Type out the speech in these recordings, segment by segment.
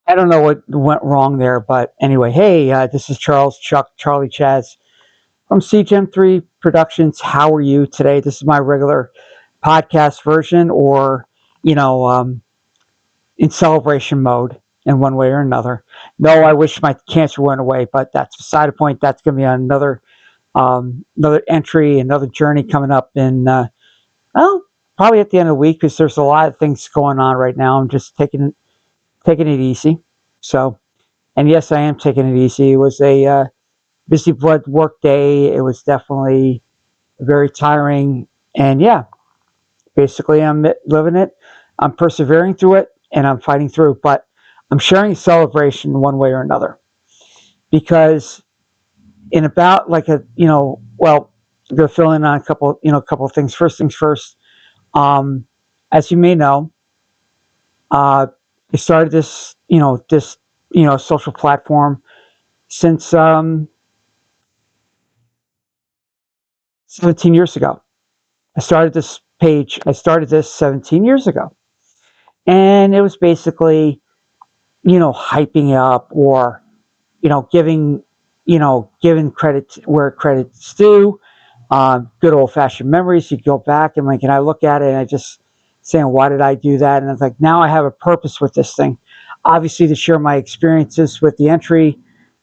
I don't know what went wrong there, but anyway, hey, this is Charlie Chaz from CGM3 Productions. How are you today? This is my regular podcast version, or, you know, um, in celebration mode in one way or another. No, I wish my cancer went away, but that's beside the point. That's going to be another entry, another journey coming up well, probably at the end of the week because there's a lot of things going on right now. I'm just taking it easy. So, and yes, I am taking it easy. It was a busy blood work day. It was definitely very tiring. And yeah, basically, I'm living it. I'm persevering through it and I'm fighting through. But I'm sharing a celebration one way or another because in about like well, they're filling on a couple of things. First things first. Um, as you may know, uh, I started this social platform since 17 years ago. I started this 17 years ago. And it was basically, hyping up or, giving credit where credit's due. Good old fashioned memories. You go back and like, and I look at it and I just saying, why did I do that? And it's like, now I have a purpose with this thing. Obviously, to share my experiences with the entry,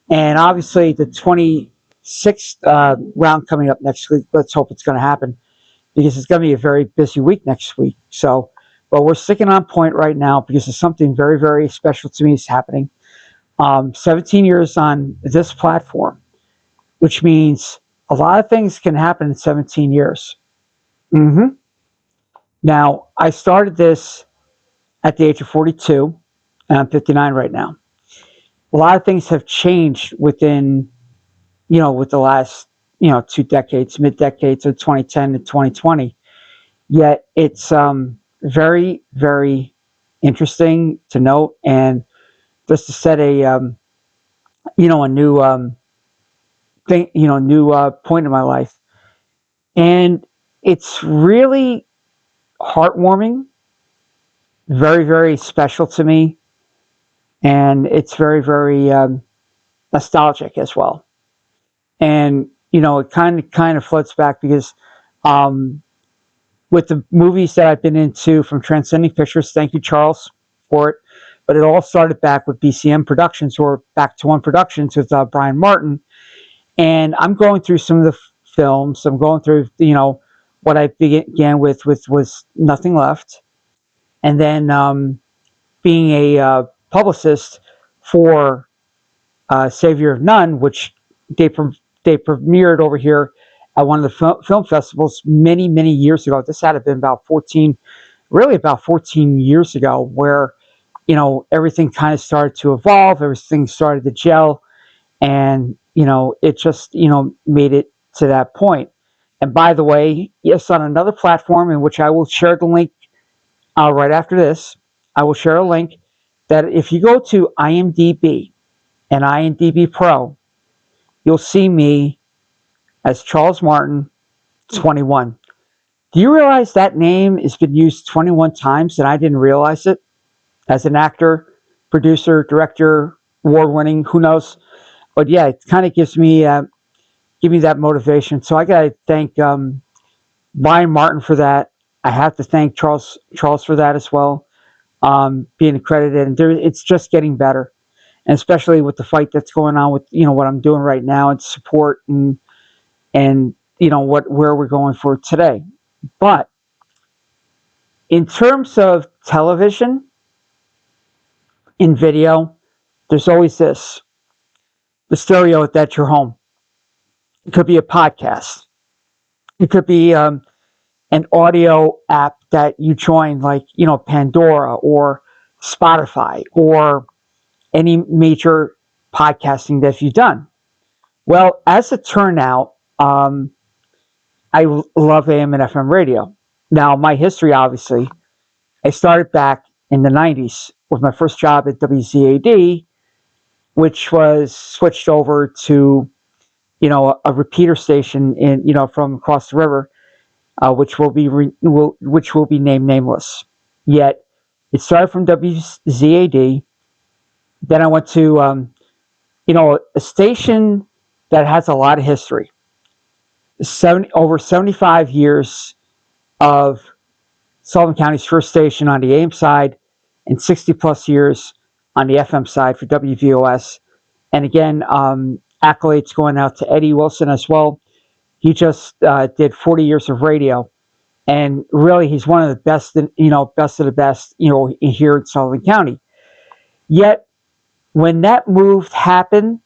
and obviously the 26th round coming up next week. Let's hope it's going to happen because it's going to be a very busy week next week. So, but we're sticking on point right now because there's something very, very special to me is happening. 17 years on this platform, which means a lot of things can happen in 17 years. hmm Now, I started this at the age of 42, and I'm 59 right now. A lot of things have changed with the last, 2 decades, mid decades of 2010 to 2020. Yet it's very, very interesting to note, and just to set a new thing, new point in my life, and it's really heartwarming, very, very special to me, and it's very, very nostalgic as well. And it kind of floats back because um, with the movies that I've been into from Transcending Pictures. Thank you, Charles, for it. But it all started back with BCM Productions or Back to One Productions with Brian Martin. And I'm going through some of the films. I'm going through, what I began with was Nothing Left. And then being a publicist for Savior of None, which they, they premiered over here at one of the film festivals many, many years ago. This had to have been about 14 years ago, where, everything kind of started to evolve, everything started to gel, and, it just, made it to that point. And by the way, yes, on another platform in which I will share the link right after this, I will share a link that if you go to IMDb and IMDb Pro, you'll see me as Charles Martin, 21. Do you realize that name has been used 21 times and I didn't realize it? As an actor, producer, director, award-winning, who knows? But yeah, it kind of give me that motivation. So I got to thank Brian Martin for that. I have to thank Charles for that as well, being accredited. And it's just getting better, and especially with the fight that's going on with what I'm doing right now and support and where we're going for today. But in terms of television, in video, there's always the stereo that's your home. It could be a podcast. It could be an audio app that you join, like, Pandora or Spotify or any major podcasting that you've done. Well, as it turned out, I love AM and FM radio. Now, my history, obviously, I started back in the 90s with my first job at WZAD, which was switched over to, a repeater station from across the river, which will be named nameless. Yet, it started from WZAD. Then I went to, a station that has a lot of history. Over 75 years of Sullivan County's first station on the AM side, and 60 plus years on the FM side for WVOS. And again, accolades going out to Eddie Wilson as well. He just did 40 years of radio, and really, he's one of the best, best of the best, here in Sullivan County. Yet, when that move happened,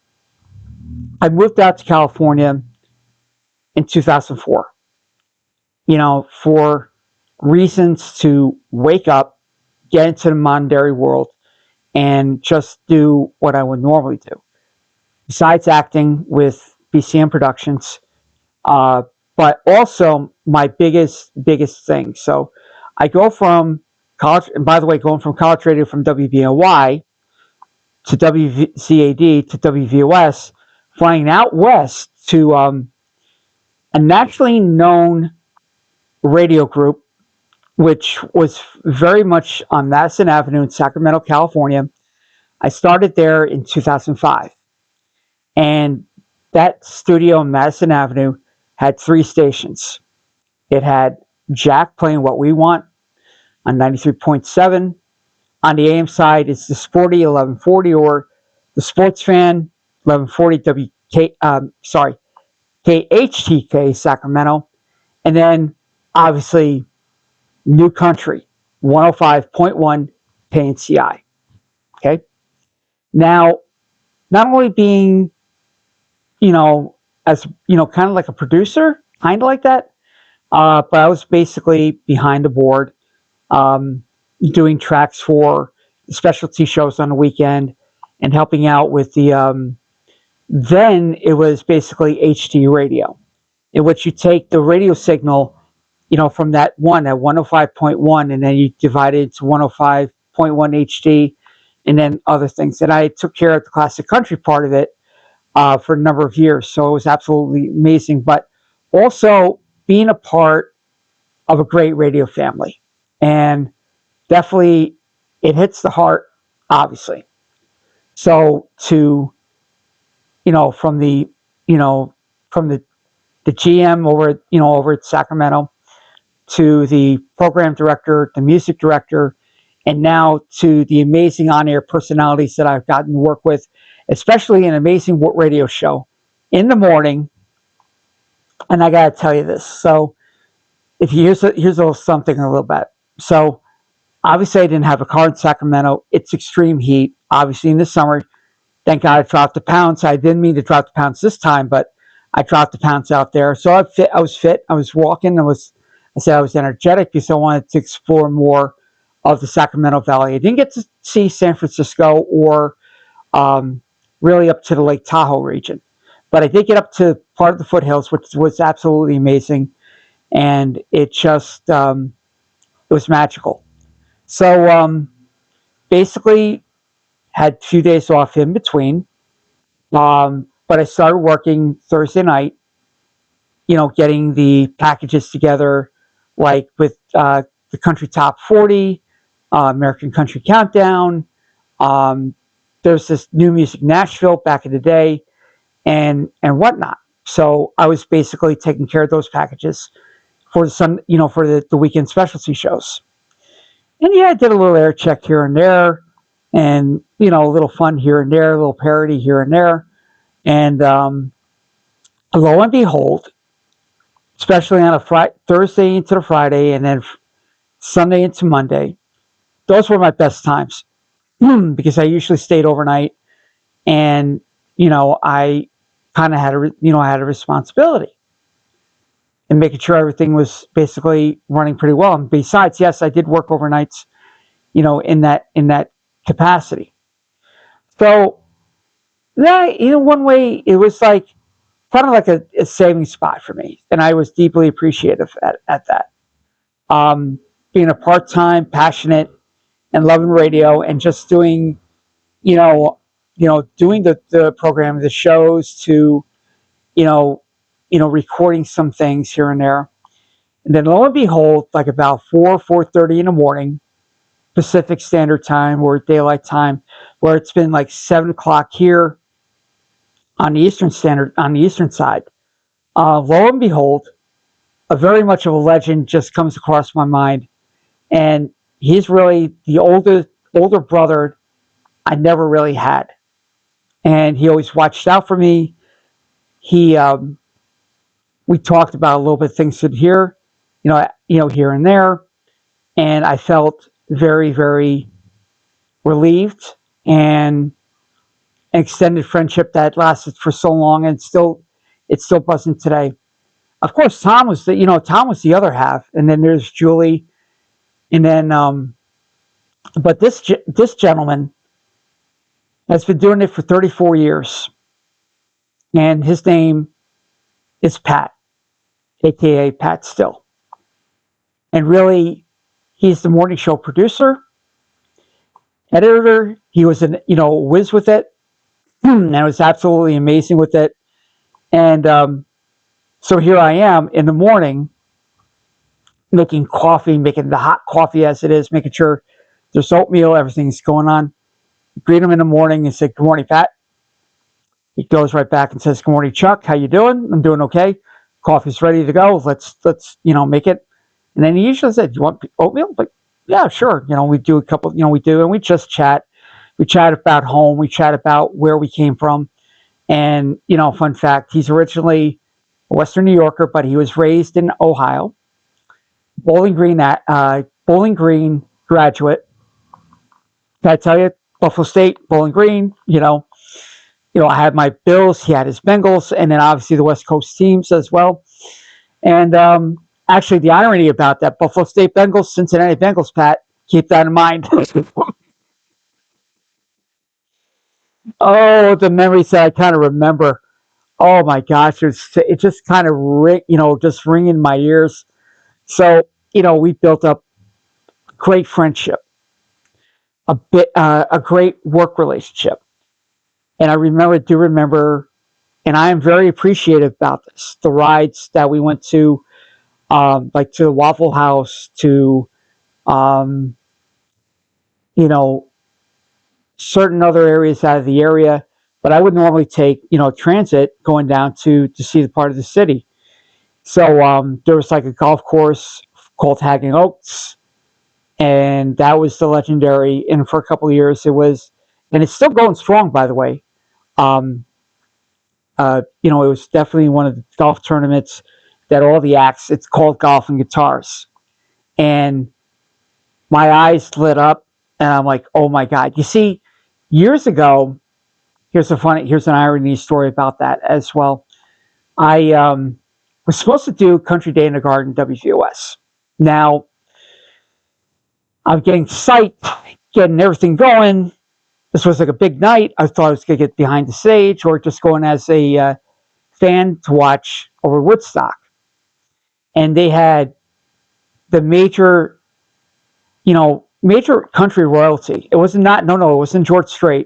I moved out to California in 2004. For reasons to wake up, get into the modern world, and just do what I would normally do. Besides acting with BCM Productions, but also my biggest thing. So I go from college, and by the way, going from college radio from WBNY to WCAD to WVOS, flying out west to a nationally known radio group, which was very much on Madison Avenue in Sacramento, California. I started there in 2005. And that studio on Madison Avenue had 3 stations. It had Jack playing What We Want on 93.7. On the AM side, it's the Sporty 1140, or the Sports Fan 1140 KHTK Sacramento. And then obviously New Country 105.1 KNCI. Okay. Now, not only being, as, kind of like a producer, kind of like that, but I was basically behind the board, doing tracks for specialty shows on the weekend and helping out with the, then it was basically HD radio, in which you take the radio signal, from that 105.1, and then you divide it into 105.1 HD, and then other things. And I took care of the classic country part of it for a number of years. So it was absolutely amazing. But also being a part of a great radio family. And definitely it hits the heart, obviously. So to, from the GM over at Sacramento, to the program director, the music director, and now to the amazing on-air personalities that I've gotten to work with, especially an amazing radio show in the morning. And I got to tell you this. So if you, here's a little something a little bit. So obviously I didn't have a car in Sacramento. It's extreme heat. Obviously in the summer, thank God I dropped the pounds. I didn't mean to drop the pounds this time, but I dropped the pounds out there. So I was fit. I was walking. I said I was energetic because I wanted to explore more of the Sacramento Valley. I didn't get to see San Francisco or really up to the Lake Tahoe region, but I did get up to part of the foothills, which was absolutely amazing, and it just it was magical. So basically, had a few days off in between, but I started working Thursday night. Getting the packages together, like with the Country Top 40, American Country Countdown. There's this New Music Nashville back in the day, and whatnot. So I was basically taking care of those packages for the weekend specialty shows. And yeah, I did a little air check here and there, and a little fun here and there, a little parody here and there, and lo and behold, especially on a Thursday into the Friday, and then Sunday into Monday, those were my best times because I usually stayed overnight, and I kind of had a responsibility in making sure everything was basically running pretty well. And besides, yes, I did work overnights, in that capacity. So yeah, one way it was like kind of like a saving spot for me, and I was deeply appreciative at that. Being a part-time, passionate, and loving radio, and just doing, doing the program, the shows, to, recording some things here and there, and then lo and behold, like about 4:30 in the morning, Pacific Standard Time or Daylight Time, where it's been like 7 o'clock here on the Eastern side. Lo and behold, a very much of a legend just comes across my mind, and he's really the older brother I never really had, and he always watched out for me. He We talked about a little bit of things to here, here and there, and I felt very, very relieved, and an extended friendship that lasted for so long, and it's still buzzing today. Of course, Tom was the other half, and then there's Julie, and then but this gentleman has been doing it for 34 years, and his name is Pat, aka Pat Still, and really, he's the morning show producer, editor. He was whiz with it, and was absolutely amazing with it, and so here I am in the morning making coffee, making the hot coffee as it is, making sure there's oatmeal, everything's going on. Greet him in the morning and say, "Good morning, Pat." He goes right back and says, "Good morning, Chuck. How you doing?" "I'm doing okay. Coffee's ready to go. Let's make it." And then he usually said, "Do you want oatmeal?" But yeah, sure. We do a couple. We do, and we just chat. We chat about home. We chat about where we came from. And fun fact: he's originally a Western New Yorker, but he was raised in Ohio. Bowling Green graduate. Can I tell you, Buffalo State, Bowling Green. I had my Bills, he had his Bengals, and then obviously the West Coast teams as well. And actually, the irony about that, Buffalo State Bengals, Cincinnati Bengals, Pat, keep that in mind. Oh, the memories that I kind of remember. Oh my gosh, it just kind of just ring in my ears. So we built up great friendship, a great work relationship, and I do remember, and I am very appreciative about this. The rides that we went to, like to the Waffle House, to um, you know certain other areas out of the area, but I would normally take transit going down to see the part of the city. So there was like a golf course called Hagging Oaks, and that was the legendary. And for a couple of years, it was, and it's still going strong, by the way. Um, it was definitely one of the golf tournaments that all the acts. It's called Golf and Guitars, and my eyes lit up, and I'm like, oh my god! You see, years ago, here's an irony story about that as well. I was supposed to do Country Day in the Garden WVOS. Now I'm getting psyched, getting everything going. This was like a big night. I thought I was going to get behind the stage or just going as a fan to watch over Woodstock. And they had the major country royalty. It wasn't it wasn't George Strait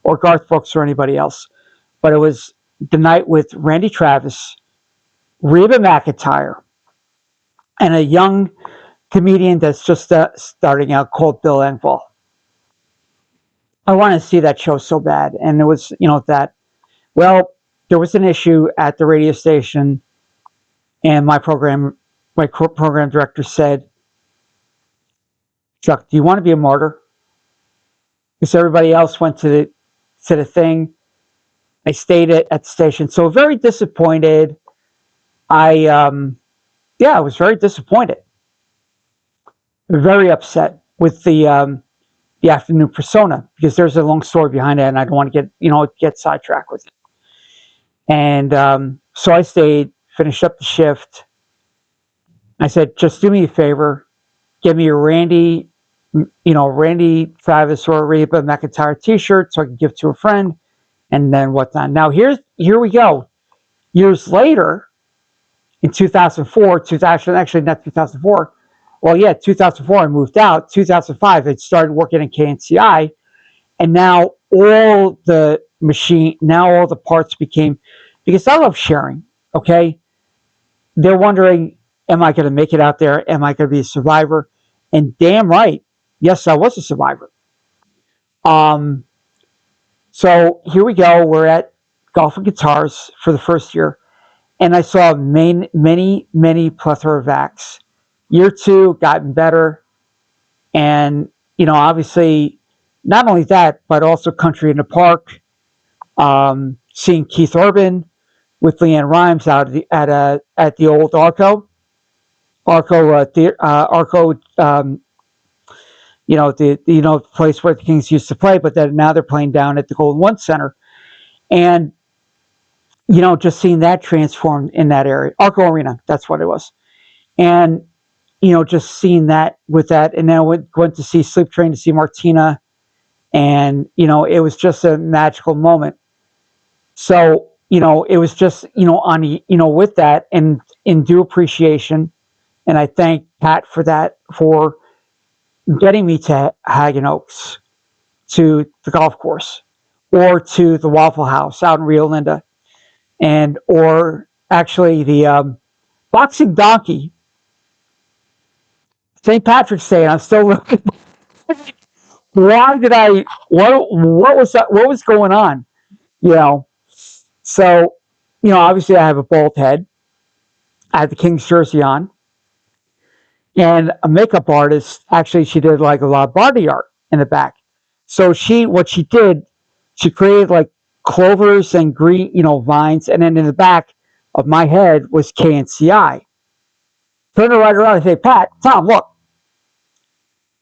or Garth Brooks or anybody else, but it was the night with Randy Travis, Reba McEntire, and a young comedian that's just starting out called Bill Engvall. I wanted to see that show so bad, and it was that. Well, there was an issue at the radio station, and my program director said, "Chuck, do you want to be a martyr?" Because everybody else went to the thing. I stayed at the station, so very disappointed. I was very disappointed, very upset with the afternoon persona, because there's a long story behind it, and I don't want to get sidetracked with it. And so I stayed, finished up the shift. I said, "Just do me a favor, give me a Randy Travis or Reba McEntire T-shirt so I can give to a friend, and then whatnot." Now here we go. Years later, in 2004, actually not 2004. Well, yeah, 2004 I moved out. 2005 I started working at KNCI, and now all the parts became, because I love sharing. Okay, they're wondering, am I going to make it out there? Am I going to be a survivor? And damn right, yes, I was a survivor. So here we go. We're at Golf and Guitars for the first year, and I saw many plethora of acts. Year two gotten better, and obviously, not only that, but also Country in the Park. Seeing Keith Urban with Leanne Rhymes out at the old Arco, the place where the Kings used to play, but then now they're playing down at the Golden One Center, and just seeing that transformed in that area, Arco Arena, that's what it was, and just seeing that with that, and then I went to see Sleep Train to see Martina, and it was just a magical moment. So it was just on with that, and in due appreciation, and I thank Pat for that, for getting me to Hagen Oaks, to the golf course, or to the Waffle House out in Rio Linda, and or actually the Boxing Donkey, St. Patrick's Day, and I'm still looking. Why did I? What was that? What was going on? You know. So, obviously I have a bald head. I had the King's jersey on, and a makeup artist, actually, she did like a lot of body art in the back. So what she did, she created like clovers and green, vines, and then in the back of my head was KNCI. Turn it right around and say, Pat, Tom, look,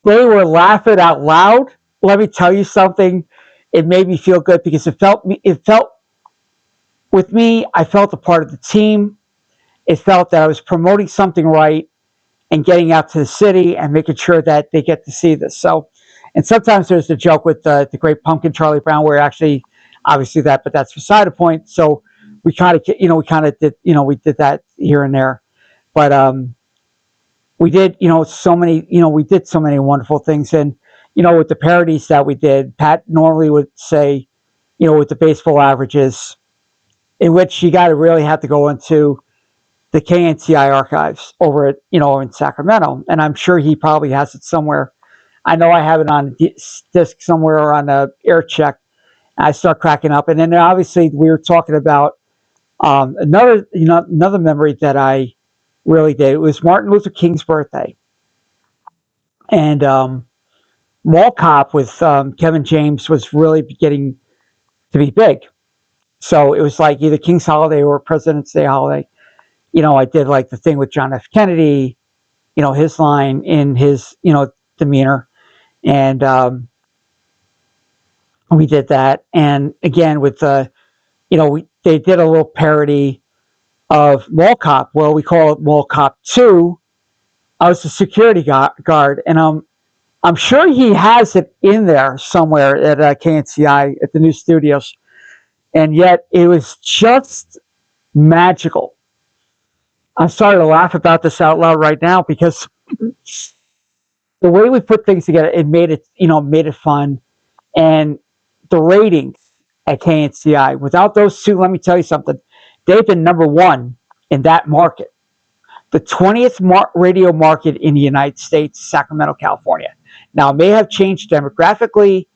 they were laughing out loud. Let me tell you something. It made me feel good because it felt with me, I felt a part of the team. It felt that I was promoting something right and getting out to the city and making sure that they get to see this. So, and sometimes there's the joke with the Great Pumpkin, Charlie Brown, where actually, obviously but that's beside the point. So we kind of did, we did that here and there, but we did, so many, we did so many wonderful things. And, with the parodies that we did, Pat normally would say, with the baseball averages, in which you got to really have to go into the KNCI archives over at, in Sacramento. And I'm sure he probably has it somewhere. I know I have it on disc somewhere or on a air check. I start cracking up. And then obviously we were talking about another memory that I really did. It was Martin Luther King's birthday. And Mall Cop with Kevin James was really getting to be big. So it was like either King's Holiday or President's Day holiday. I did like the thing with John F. Kennedy, his line in his, demeanor. And we did that. And again, with they did a little parody of Mall Cop. Well, we call it Mall Cop 2. I was the security guard, and I'm sure he has it in there somewhere at KNCI at the new studios. And yet it was just magical. I'm starting to laugh about this out loud right now because the way we put things together, it made it fun. And the ratings at KNCI, without those two, let me tell you something, they've been number one in that market. The 20th radio market in the United States, Sacramento, California. Now, it may have changed demographically,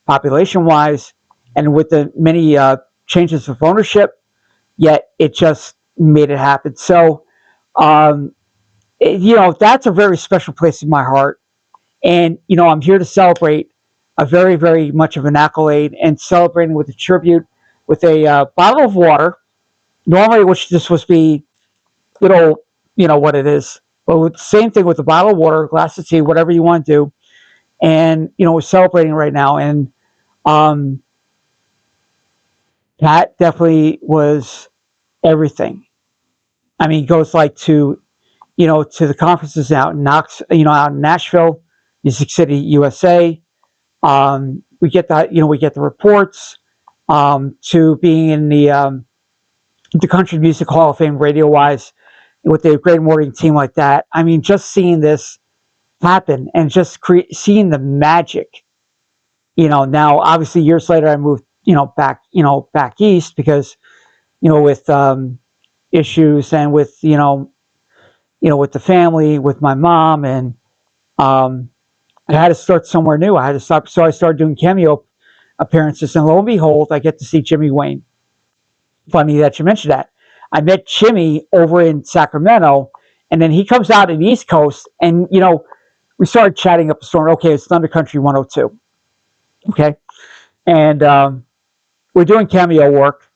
population-wise, and with the many changes of ownership, yet it just made it happen. So, that's a very special place in my heart. And, I'm here to celebrate a very, very much of an accolade, and celebrating with a tribute with a bottle of water, normally, which this would be little, what it is. But with the same thing with the bottle of water, glass of tea, whatever you want to do. And, we're celebrating right now. And Pat definitely was everything. I mean, goes like to the conferences out in out in Nashville, Music City, USA. We get the reports, to being in the Country Music Hall of Fame radio wise with the Great Morning team like that. I mean, just seeing this happen and just seeing the magic. Now obviously years later I moved back east because with issues and with with the family, with my mom, and I had to start somewhere new. I had to stop, so I started doing cameo appearances, and lo and behold, I get to see Jimmy Wayne. Funny that you mentioned that. I met Jimmy over in Sacramento, and then he comes out in the East Coast, and we started chatting up a storm. Okay, it's Thunder Country 102. Okay, and we're doing cameo work,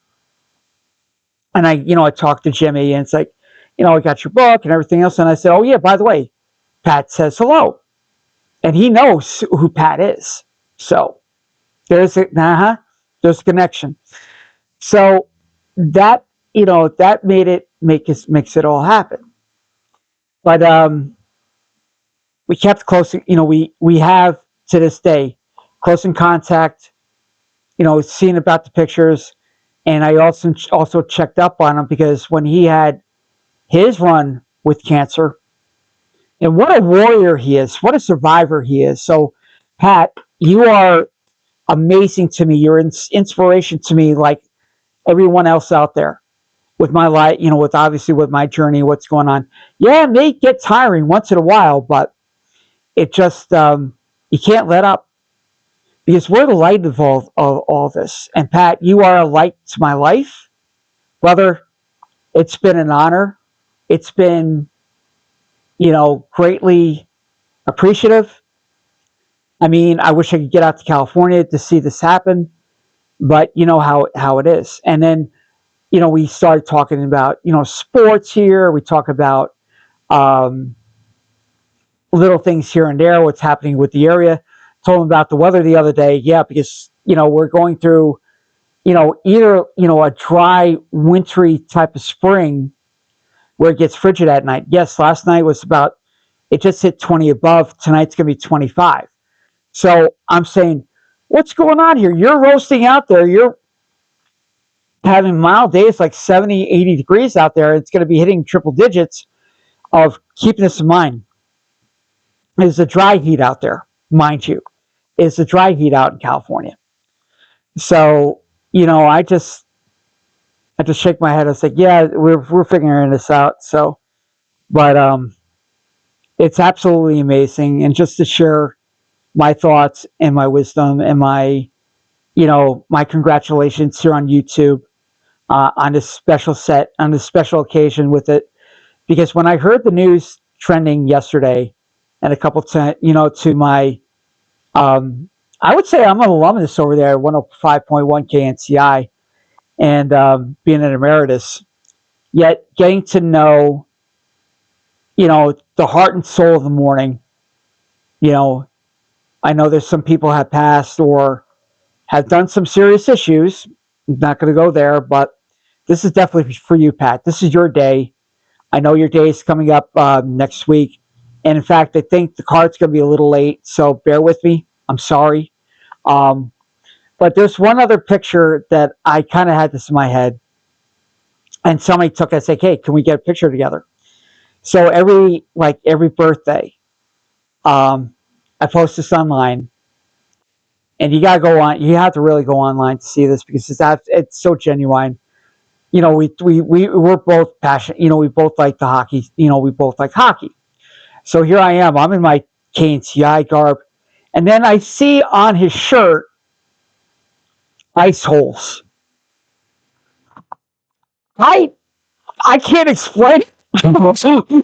and I talked to Jimmy, and it's like, I got your book and everything else, and I said, oh yeah, by the way, Pat says hello, and he knows who Pat is, so there's there's a connection. So that that makes it all happen. But we kept close. We have to this day close in contact. Seeing about the pictures, and I also checked up on him because when he had his run with cancer, and what a warrior he is, what a survivor he is. So, Pat, you are amazing to me. You're inspiration to me, like everyone else out there. With my life, with obviously with my journey, what's going on. Yeah, it may get tiring once in a while, but it just you can't let up because we're the light of all this. And Pat, you are a light to my life, brother. It's been an honor. It's been greatly appreciative. I mean, I wish I could get out to California to see this happen, but you know how it is. And then we started talking about, sports here. We talk about little things here and there, what's happening with the area. Told him about the weather the other day. Yeah, because, we're going through, either, a dry, wintry type of spring where it gets frigid at night. Yes, last night was it just hit 20 above. Tonight's going to be 25. So I'm saying, what's going on here? You're roasting out there. You're having mild days like 70, 80 degrees out there. It's going to be hitting triple digits of keeping this in mind. It's the dry heat out there, mind you. It's the dry heat out in California. So, I just shake my head. I was like, yeah, we're figuring this out. So, but it's absolutely amazing. And just to share my thoughts and my wisdom and my congratulations here on YouTube on this special occasion with it. Because when I heard the news trending yesterday, and a couple to my, I would say I'm an alumnus over there at 105.1 KNCI, and being an emeritus, yet getting to know, the heart and soul of the morning. I know there's some people have passed or have done some serious issues. I'm not going to go there, but this is definitely for you, Pat. This is your day. I know your day is coming up next week. And in fact, I think the card's going to be a little late, so bear with me. I'm sorry. But there's one other picture that I kind of had this in my head. And somebody took it and said, hey, can we get a picture together? So every birthday, I post this online. And you got to go on. You have to really go online to see this because it's so genuine. We're both passionate. We both like the hockey. We both like hockey. So here I am. I'm in my KNCI garb. And then I see on his shirt ice holes. I can't explain. I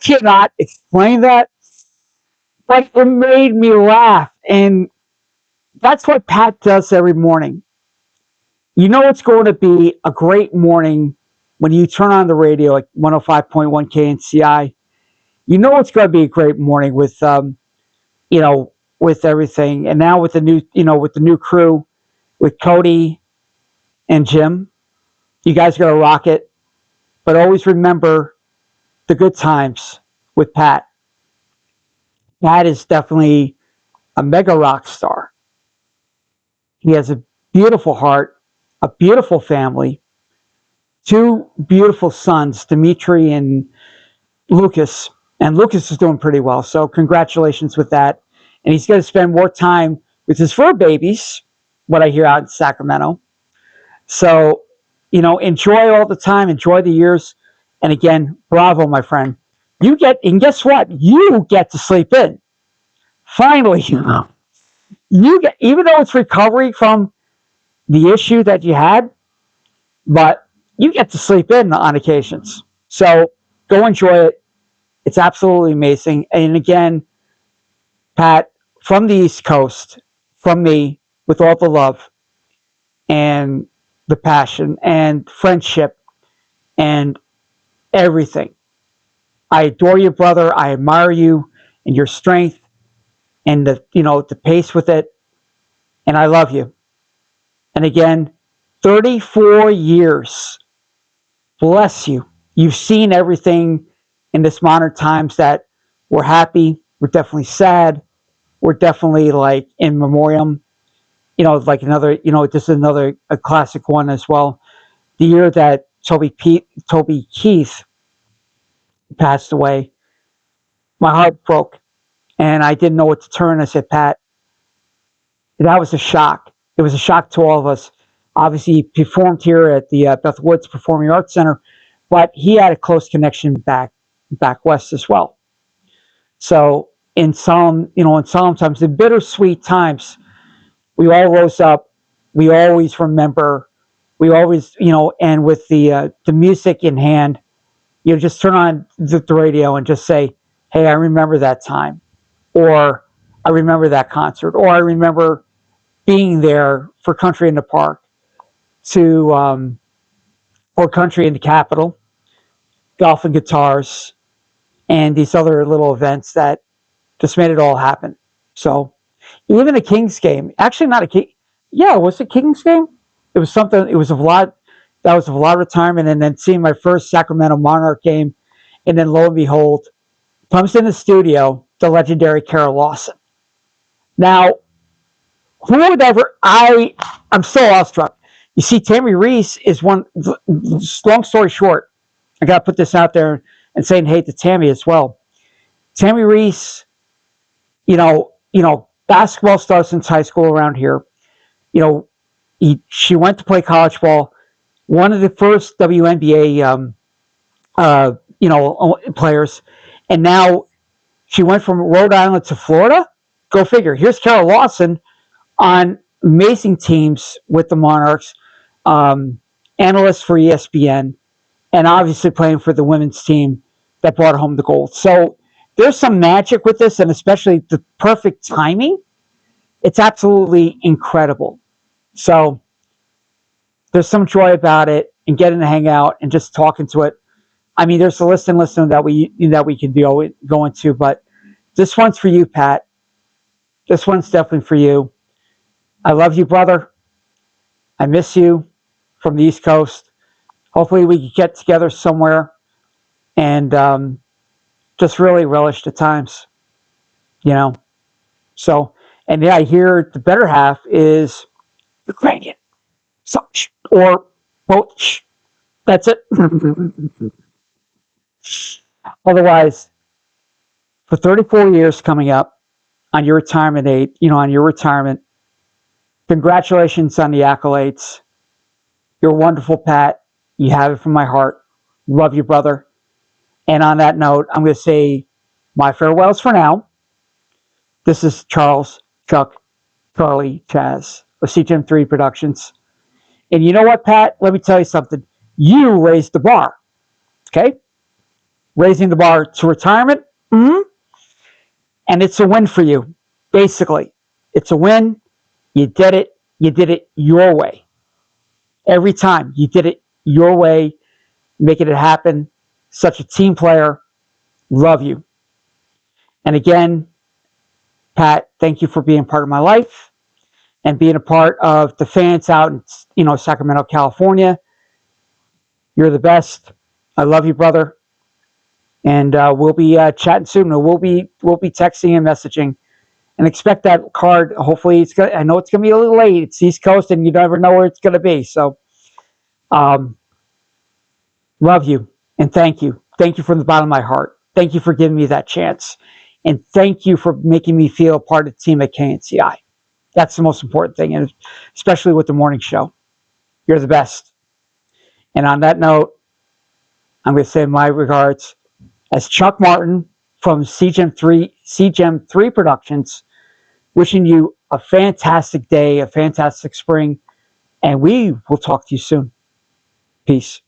cannot explain that. But it made me laugh. And that's what Pat does every morning. It's going to be a great morning when you turn on the radio at 105.1 KNCI. It's going to be a great morning with with everything. And now with the new crew, with Cody and Jim, you guys are going to rock it. But always remember the good times with Pat. Pat is definitely a mega rock star. He has a beautiful heart, a beautiful family, two beautiful sons, Dimitri and Lucas. And Lucas is doing pretty well. So congratulations with that. And he's going to spend more time with his fur babies, what I hear out in Sacramento. So, enjoy all the time, enjoy the years. And again, bravo, my friend. And guess what? You get to sleep in. Finally, You get, even though it's recovery from the issue that you had, but you get to sleep in on occasions. So go enjoy it. It's absolutely amazing. And again, Pat, from the East Coast, from me, with all the love and the passion and friendship and everything. I adore you, brother. I admire you and your strength and the pace with it. And I love you. And again, 34 years. Bless you. You've seen everything in this modern times that we're happy, we're definitely sad, we're definitely like in memoriam. Like another, just another a classic one as well. The year that Toby Keith passed away, my heart broke, and I didn't know what to turn. I said, Pat, that was a shock. It was a shock to all of us. Obviously, he performed here at the Beth Woods Performing Arts Center, but he had a close connection back west as well. So in solemn times, the bittersweet times, we all rose up. We always remember. We always, and with the music in hand, just turn on the radio and just say, "Hey, I remember that time," or "I remember that concert," or "I remember being there for Country in the Park," or Country in the Capitol, Golf and Guitars, and these other little events that just made it all happen. So even a Kings game, actually not a King, yeah, was it Kings game? It was something. It was a lot. That was a lot of retirement, and then seeing my first Sacramento Monarch game, and then lo and behold, comes in the studio the legendary Carol Lawson. Now, who would ever? I'm so awestruck. You see, Tammy Reese is one. Long story short, I got to put this out there and saying hey to Tammy as well. Tammy Reese, basketball star since high school around here. She went to play college ball. One of the first WNBA, players, and now she went from Rhode Island to Florida. Go figure. Here's Carol Lawson on amazing teams with the Monarchs, analyst for ESPN, and obviously playing for the women's team that brought home the gold. So there's some magic with this, and especially the perfect timing. It's absolutely incredible. So there's some joy about it, and getting to hang out and just talking to it. I mean, there's a list and list that we can go into, but this one's for you, Pat. This one's definitely for you. I love you, brother. I miss you from the East Coast. Hopefully we can get together somewhere and just really relish the times, So, and yeah, I hear the better half is Ukrainian. So, or, well, that's it. Otherwise, for 34 years coming up on your retirement date, on your retirement, congratulations on the accolades. You're wonderful, Pat. You have it from my heart. Love you, brother. And on that note, I'm going to say my farewells for now. This is Charles, Chuck, Charlie, Chaz of CGM3 Productions. And you know what, Pat? Let me tell you something. You raised the bar, okay? Raising the bar to retirement, and it's a win for you, basically. It's a win. You did it. You did it your way. Every time you did it your way, making it happen. Such a team player. Love you. And again, Pat, thank you for being part of my life and being a part of the fans out in Sacramento, California. You're the best. I love you, brother. And we'll be chatting soon. We'll be texting and messaging, and expect that card. Hopefully, I know it's gonna be a little late. It's East Coast, and you never know where it's gonna be. So, love you and thank you. Thank you from the bottom of my heart. Thank you for giving me that chance, and thank you for making me feel part of the team at KNCI. That's the most important thing, and especially with the morning show. You're the best. And on that note, I'm going to say my regards as Chuck Martin from CGM3 Productions, wishing you a fantastic day, a fantastic spring, and we will talk to you soon. Peace.